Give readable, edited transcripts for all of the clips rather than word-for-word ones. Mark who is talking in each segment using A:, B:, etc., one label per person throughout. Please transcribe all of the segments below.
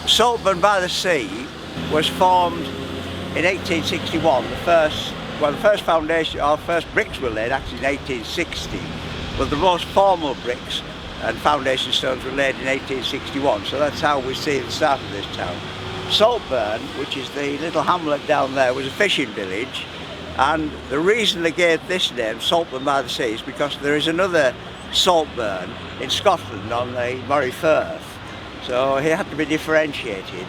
A: Saltburn by the Sea was formed in 1861. The first foundation, or first bricks were laid actually in 1860, but the most formal bricks and foundation stones were laid in 1861. So that's how we see the start of this town. Saltburn, which is the little hamlet down there, was a fishing village, and the reason they gave this name, Saltburn by the Sea, is because there is another Saltburn in Scotland on the Moray Firth. So it had to be differentiated.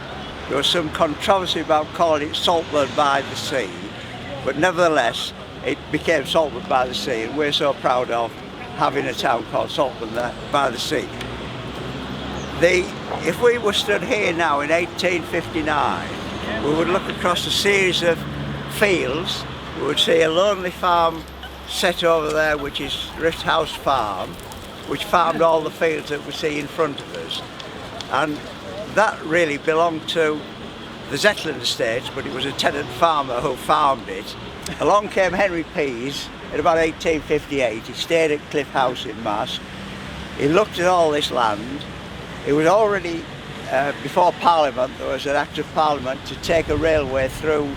A: There was some controversy about calling it Saltburn by the Sea, but nevertheless it became Saltburn by the Sea, and we're so proud of having a town called Saltburn by the Sea. If we were stood here now in 1859, we would look across a series of fields. We would see a lonely farm set over there, which is Rift House Farm, which farmed all the fields that we see in front of us. And that really belonged to the Zetland Estates, but it was a tenant farmer who farmed it. Along came Henry Pease in about 1858. He stayed at Cliff House in Mask. He looked at all this land. It was already, before Parliament, there was an Act of Parliament to take a railway through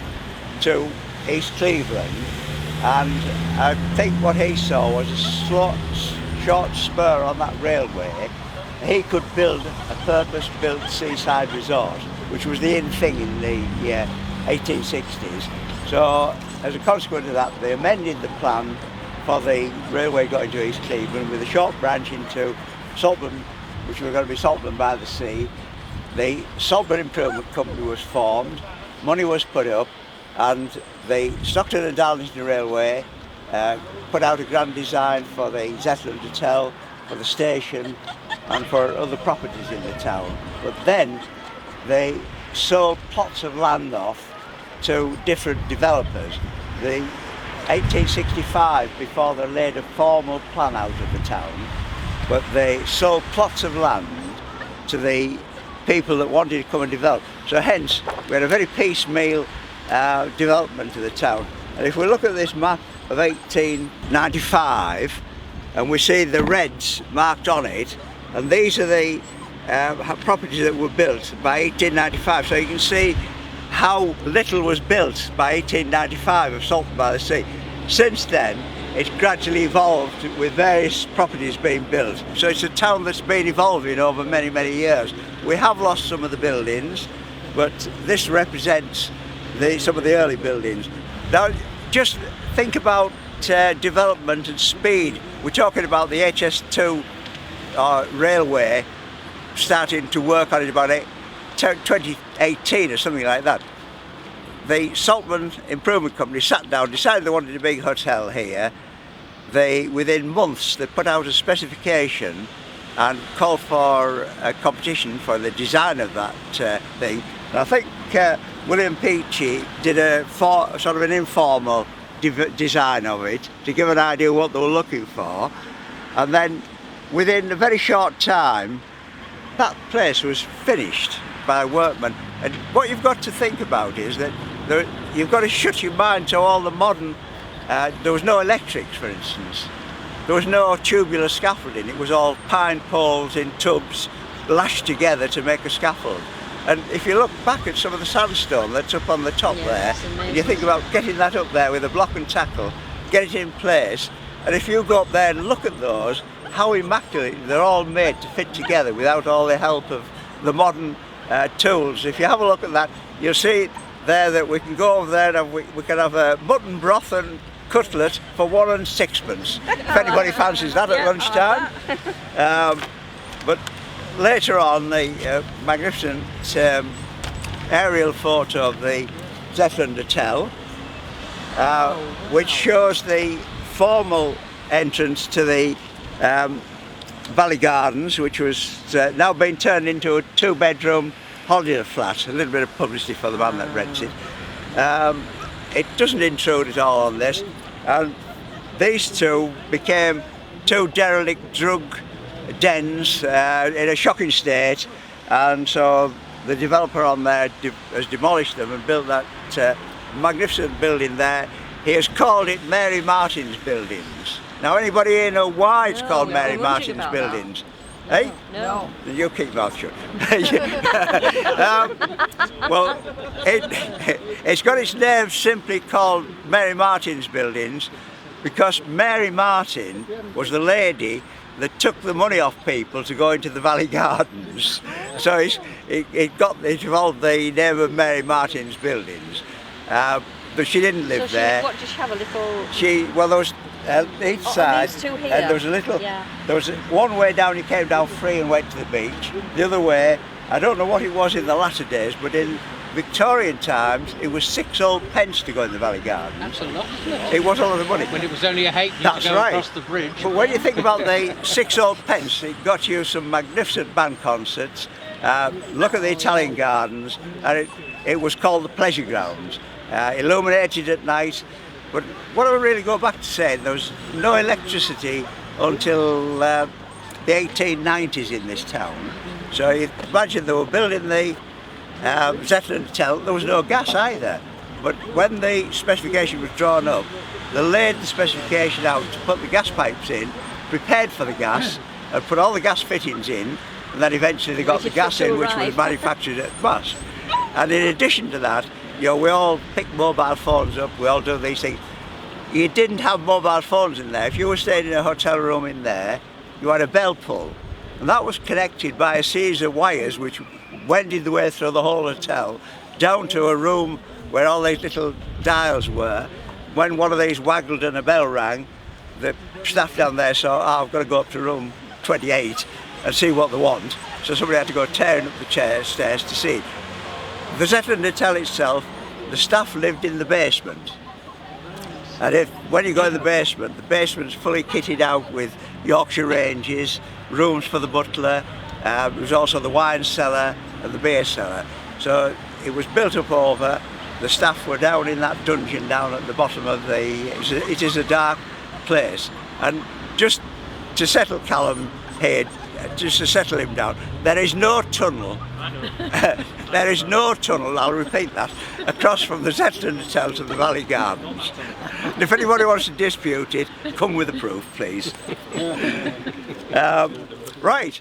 A: to East Cleveland, and I think what he saw was a short spur on that railway. He could build a purpose-built seaside resort, which was the in thing in the 1860s. So as a consequence of that, they amended the plan for the railway going to East Cleveland with a short branch into Saltburn, which was going to be Saltburn by the Sea. The Saltburn Improvement Company was formed, money was put up, and the Stockton and Darlington Railway put out a grand design for the Zetland Hotel, for the station, and for other properties in the town. But then they sold plots of land off to different developers. The 1865, before they laid a formal plan out of the town, but they sold plots of land to the people that wanted to come and develop. So hence, we had a very piecemeal development of the town. And if we look at this map of 1895, and we see the reds marked on it, and these are the properties that were built by 1895. So you can see how little was built by 1895 of Saltburn by the Sea. Since then, it's gradually evolved with various properties being built. So it's a town that's been evolving over many, many years. We have lost some of the buildings, but this represents some of the early buildings. Now, just think about development and speed. We're talking about the HS2 railway starting to work on it about 2018 or something like that. The Saltburn Improvement Company sat down, decided they wanted a big hotel here. Within months, they put out a specification and called for a competition for the design of that thing. And I think William Peachy did sort of an informal design of it to give an idea of what they were looking for. And then within a very short time, that place was finished by workmen. And what you've got to think about is that you've got to shut your mind to all the modern, there was no electrics, for instance. There was no tubular scaffolding. It was all pine poles in tubs lashed together to make a scaffold. And if you look back at some of the sandstone that's up on the top there, and you think about getting that up there with a block and tackle, get it in place, and if you go up there and look at those, how immaculate they're all made to fit together without all the help of the modern tools. If you have a look at that, you'll see there that we can go over there and we can have a mutton broth and cutlet for 1 and 6pence, if anybody fancies that at lunchtime. But later on, the magnificent aerial photo of the Zetland Hotel, which shows the formal entrance to the Valley Gardens, which was now been turned into a 2-bedroom holiday flat. A little bit of publicity for the man that rents it. It doesn't intrude at all on this, and these two became 2 derelict drug dens in a shocking state, and so the developer on there has demolished them and built that magnificent building there. He has called it Mary Martin's Buildings. Now, anybody here know why it's called Mary Martin's Buildings? Eh?
B: No.
A: You keep mouth shut. Well, it's got its name simply called Mary Martin's Buildings because Mary Martin was the lady that took the money off people to go into the Valley Gardens. So it evolved the name of Mary Martin's Buildings. But she didn't live there.
B: What, did she have a little...
A: Well, there was each side,
B: these two here.
A: and there was a little.
B: Yeah.
A: There was one way down. You came down free and went to the beach. The other way, I don't know what it was in the latter days, but in Victorian times, it was 6 old pence to go in the Valley Gardens.
C: That's a lot, isn't it?
A: It was a lot of money.
C: When it was only a halfpenny
A: That's
C: to go
A: right.
C: across the bridge.
A: But when you think about the 6 old pence, it got you some magnificent band concerts. Look at the Italian gardens, and it was called the Pleasure Grounds. Illuminated at night. But what I really go back to saying, there was no electricity until the 1890s in this town. So you imagine they were building the Zetland Hotel, there was no gas either. But when the specification was drawn up, they laid the specification out to put the gas pipes in, prepared for the gas, and put all the gas fittings in, and then eventually they got the gas in, which was manufactured at Moss. And in addition to that, you know, we all pick mobile phones up, we all do these things. You didn't have mobile phones in there. If you were staying in a hotel room in there, you had a bell pull. And that was connected by a series of wires which wended the way through the whole hotel, down to a room where all these little dials were. When one of these waggled and a bell rang, the staff down there saw, oh, I've got to go up to room 28 and see what they want. So somebody had to go tearing up the stairs to see it. The Zetland Hotel itself, the staff lived in the basement. And when you go in the basement's fully kitted out with Yorkshire ranges, rooms for the butler, there was also the wine cellar and the beer cellar. So it was built up over, the staff were down in that dungeon down at the bottom of it is a dark place. And just to settle Callum here, just to settle him down, there is no tunnel. There is no tunnel, I'll repeat that, across from the Zetland Hotel to the Valley Gardens. And if anybody wants to dispute it, come with a proof, please. Right.